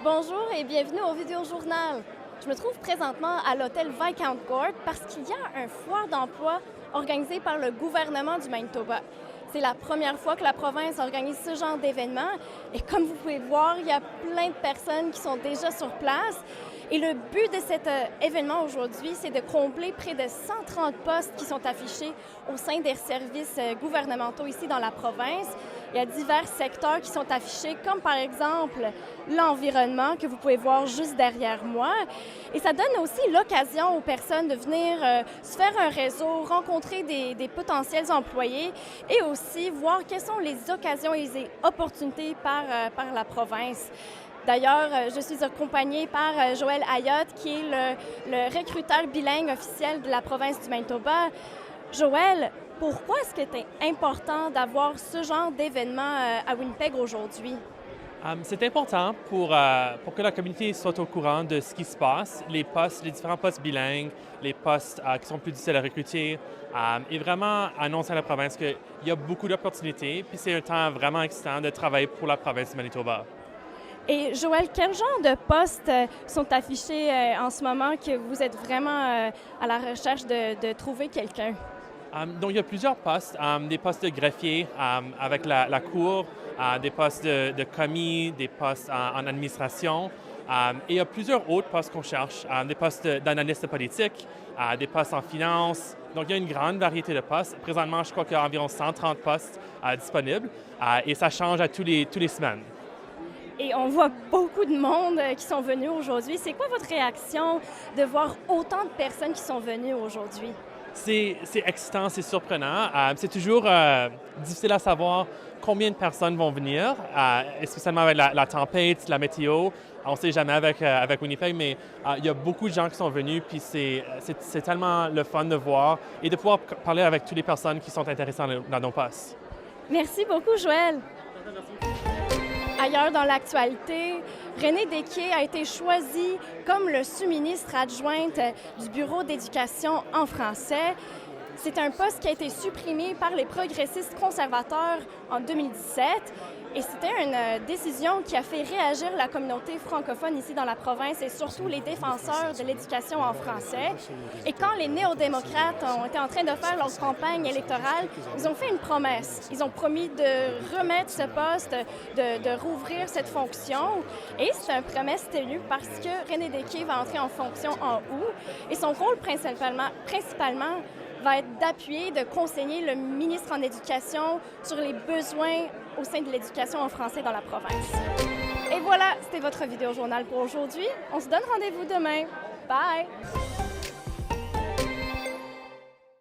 Bonjour et bienvenue au Vidéojournal. Je me trouve présentement à l'hôtel Viscount Court parce qu'il y a un foire d'emploi organisé par le gouvernement du Manitoba. C'est la première fois que la province organise ce genre d'événement et comme vous pouvez le voir, il y a plein de personnes qui sont déjà sur place. Et le but de cet événement aujourd'hui, c'est de combler près de 130 postes qui sont affichés au sein des services gouvernementaux ici dans la province. Il y a divers secteurs qui sont affichés, comme par exemple l'environnement que vous pouvez voir juste derrière moi. Et ça donne aussi l'occasion aux personnes de venir se faire un réseau, rencontrer des potentiels employés et aussi voir quelles sont les occasions et les opportunités par la province. D'ailleurs, je suis accompagnée par Joël Ayotte, qui est le recruteur bilingue officiel de la province du Manitoba. Joël, pourquoi est-ce que c'est important d'avoir ce genre d'événement à Winnipeg aujourd'hui? C'est important pour que la communauté soit au courant de ce qui se passe, les différents postes bilingues, les postes qui sont plus difficiles à recruter, et vraiment annoncer à la province qu'il y a beaucoup d'opportunités, puis c'est un temps vraiment excitant de travailler pour la province du Manitoba. Et Joël, quel genre de postes sont affichés en ce moment que vous êtes vraiment à la recherche de trouver quelqu'un? Donc, il y a plusieurs postes, des postes de greffier avec la cour, des postes de commis, des postes en administration. Et il y a plusieurs autres postes qu'on cherche, des postes d'analyste politique, des postes en finance. Donc, il y a une grande variété de postes. Présentement, je crois qu'il y a environ 130 postes disponibles et ça change à tous les semaines. Et on voit beaucoup de monde qui sont venus aujourd'hui. C'est quoi votre réaction de voir autant de personnes qui sont venues aujourd'hui? C'est excitant, c'est surprenant. C'est toujours difficile à savoir combien de personnes vont venir, spécialement avec la tempête, la météo. On ne sait jamais avec Winnipeg, mais il y a beaucoup de gens qui sont venus, puis c'est tellement le fun de voir et de pouvoir parler avec toutes les personnes qui sont intéressées dans nos postes. Merci beaucoup, Joël. Ailleurs dans l'actualité, René Desquier a été choisi comme le sous-ministre adjointe du Bureau d'éducation en français. C'est un poste qui a été supprimé par les progressistes conservateurs en 2017 et c'était une décision qui a fait réagir la communauté francophone ici dans la province et surtout les défenseurs de l'éducation en français. Et quand les néo-démocrates ont été en train de faire leur campagne électorale, ils ont fait une promesse. Ils ont promis de remettre ce poste, de rouvrir cette fonction. Et c'est une promesse tenue parce que René Desquier va entrer en fonction en août et son rôle principalement va être d'appuyer, de conseiller le ministre en Éducation sur les besoins au sein de l'éducation en français dans la province. Et voilà, c'était votre vidéojournal pour aujourd'hui. On se donne rendez-vous demain. Bye!